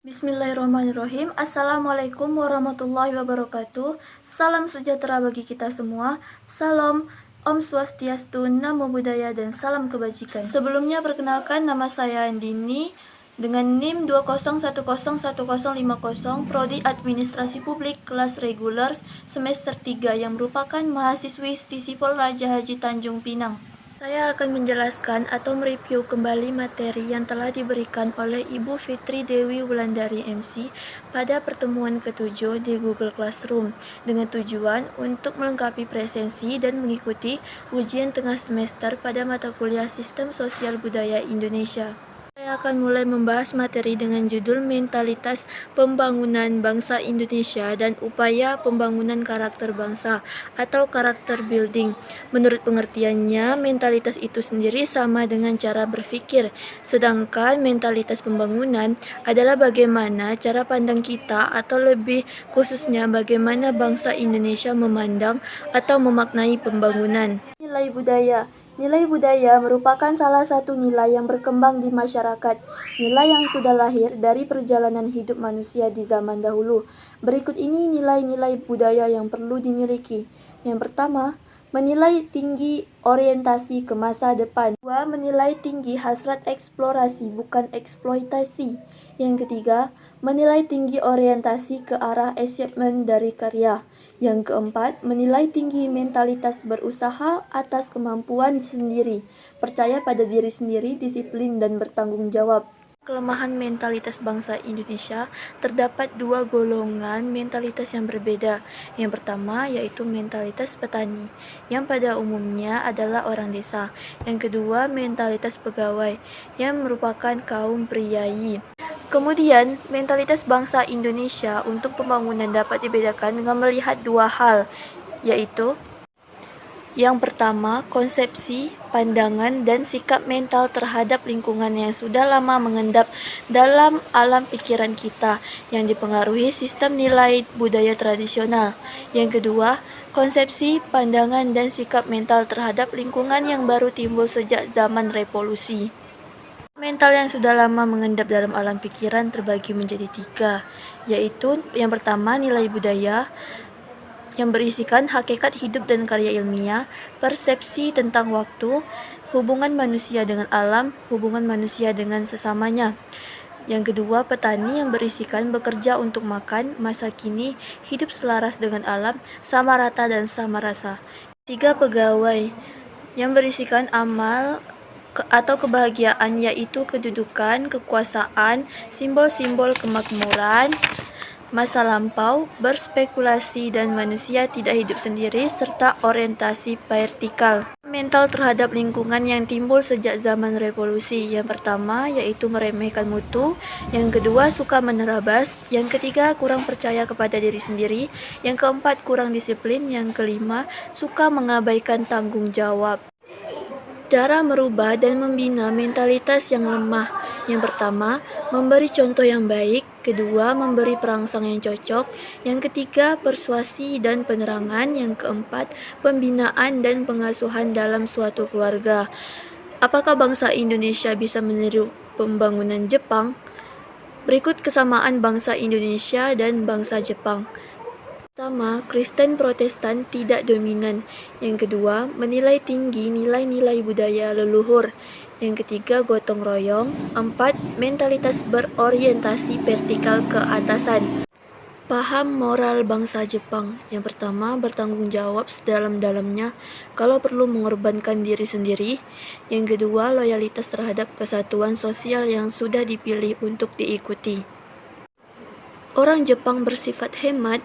Bismillahirrahmanirrahim. Assalamualaikum warahmatullahi wabarakatuh. Salam sejahtera bagi kita semua. Salam Om Swastiastu, Namo Buddhaya, dan salam kebajikan. Sebelumnya perkenalkan, nama saya Andini dengan NIM 201010150, Prodi Administrasi Publik kelas reguler semester 3 yang merupakan mahasiswi Stisipol Raja Haji Tanjung Pinang. Saya akan menjelaskan atau mereview kembali materi yang telah diberikan oleh Ibu Fitri Dewi Wulandari MC pada pertemuan ke-7 di Google Classroom dengan tujuan untuk melengkapi presensi dan mengikuti ujian tengah semester pada mata kuliah Sistem Sosial Budaya Indonesia. Saya akan mulai membahas materi dengan judul Mentalitas Pembangunan Bangsa Indonesia dan Upaya Pembangunan Karakter Bangsa atau Karakter Building. Menurut pengertiannya, mentalitas itu sendiri sama dengan cara berpikir, sedangkan mentalitas pembangunan adalah bagaimana cara pandang kita atau lebih khususnya bagaimana bangsa Indonesia memandang atau memaknai pembangunan. Nilai budaya. Nilai budaya merupakan salah satu nilai yang berkembang di masyarakat, nilai yang sudah lahir dari perjalanan hidup manusia di zaman dahulu. Berikut ini nilai-nilai budaya yang perlu dimiliki. Yang pertama, menilai tinggi orientasi ke masa depan. Dua, menilai tinggi hasrat eksplorasi bukan eksploitasi. Yang ketiga, menilai tinggi orientasi ke arah achievement dari karya. Yang keempat, menilai tinggi mentalitas berusaha atas kemampuan sendiri, percaya pada diri sendiri, disiplin, dan bertanggung jawab. Kelemahan mentalitas bangsa Indonesia, terdapat dua golongan mentalitas yang berbeda. Yang pertama yaitu mentalitas petani, yang pada umumnya adalah orang desa. Yang kedua, mentalitas pegawai, yang merupakan kaum priayi. Kemudian, mentalitas bangsa Indonesia untuk pembangunan dapat dibedakan dengan melihat dua hal, yaitu yang pertama, konsepsi, pandangan, dan sikap mental terhadap lingkungan yang sudah lama mengendap dalam alam pikiran kita, yang dipengaruhi sistem nilai budaya tradisional. Yang kedua, konsepsi, pandangan, dan sikap mental terhadap lingkungan yang baru timbul sejak zaman revolusi. Mental yang sudah lama mengendap dalam alam pikiran terbagi menjadi tiga, yaitu yang pertama nilai budaya, yang berisikan hakikat hidup dan karya ilmiah, persepsi tentang waktu, hubungan manusia dengan alam, hubungan manusia dengan sesamanya. Yang kedua, petani, yang berisikan bekerja untuk makan, masa kini, hidup selaras dengan alam, sama rata dan sama rasa. Tiga, pegawai, yang berisikan amal atau kebahagiaan, yaitu kedudukan, kekuasaan, simbol-simbol kemakmuran, masa lampau, berspekulasi, dan manusia tidak hidup sendiri, serta orientasi vertikal. Mental terhadap lingkungan yang timbul sejak zaman revolusi. Yang pertama yaitu meremehkan mutu, yang kedua suka menerabas, yang ketiga kurang percaya kepada diri sendiri, yang keempat kurang disiplin, yang kelima suka mengabaikan tanggung jawab. Cara merubah dan membina mentalitas yang lemah. Yang pertama, memberi contoh yang baik. Kedua, memberi perangsang yang cocok. Yang ketiga, persuasi dan penerangan. Yang keempat, pembinaan dan pengasuhan dalam suatu keluarga. Apakah bangsa Indonesia bisa meniru pembangunan Jepang? Berikut kesamaan bangsa Indonesia dan bangsa Jepang. Pertama, Kristen Protestan tidak dominan. Yang kedua, menilai tinggi nilai-nilai budaya leluhur. Yang ketiga, gotong royong. Empat, mentalitas berorientasi vertikal ke atasan. Paham moral bangsa Jepang. Yang pertama, bertanggung jawab sedalam-dalamnya kalau perlu mengorbankan diri sendiri. Yang kedua, loyalitas terhadap kesatuan sosial yang sudah dipilih untuk diikuti. Orang Jepang bersifat hemat.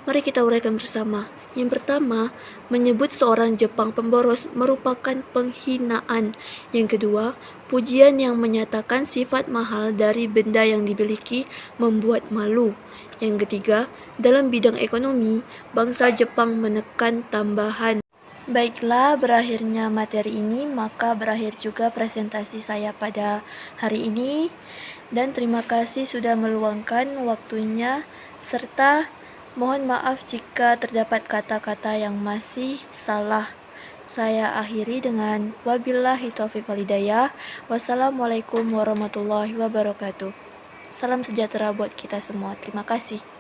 Mari kita uraikan bersama. Yang pertama, menyebut seorang Jepang pemboros merupakan penghinaan. Yang kedua, pujian yang menyatakan sifat mahal dari benda yang dimiliki membuat malu. Yang ketiga, dalam bidang ekonomi, bangsa Jepang menekan tambahan. Baiklah, berakhirnya materi ini, maka berakhir juga presentasi saya pada hari ini. Dan terima kasih sudah meluangkan waktunya, serta mohon maaf jika terdapat kata-kata yang masih salah. Saya akhiri dengan wabillahi taufiq wal hidayah. Wassalamualaikum warahmatullahi wabarakatuh. Salam sejahtera buat kita semua. Terima kasih.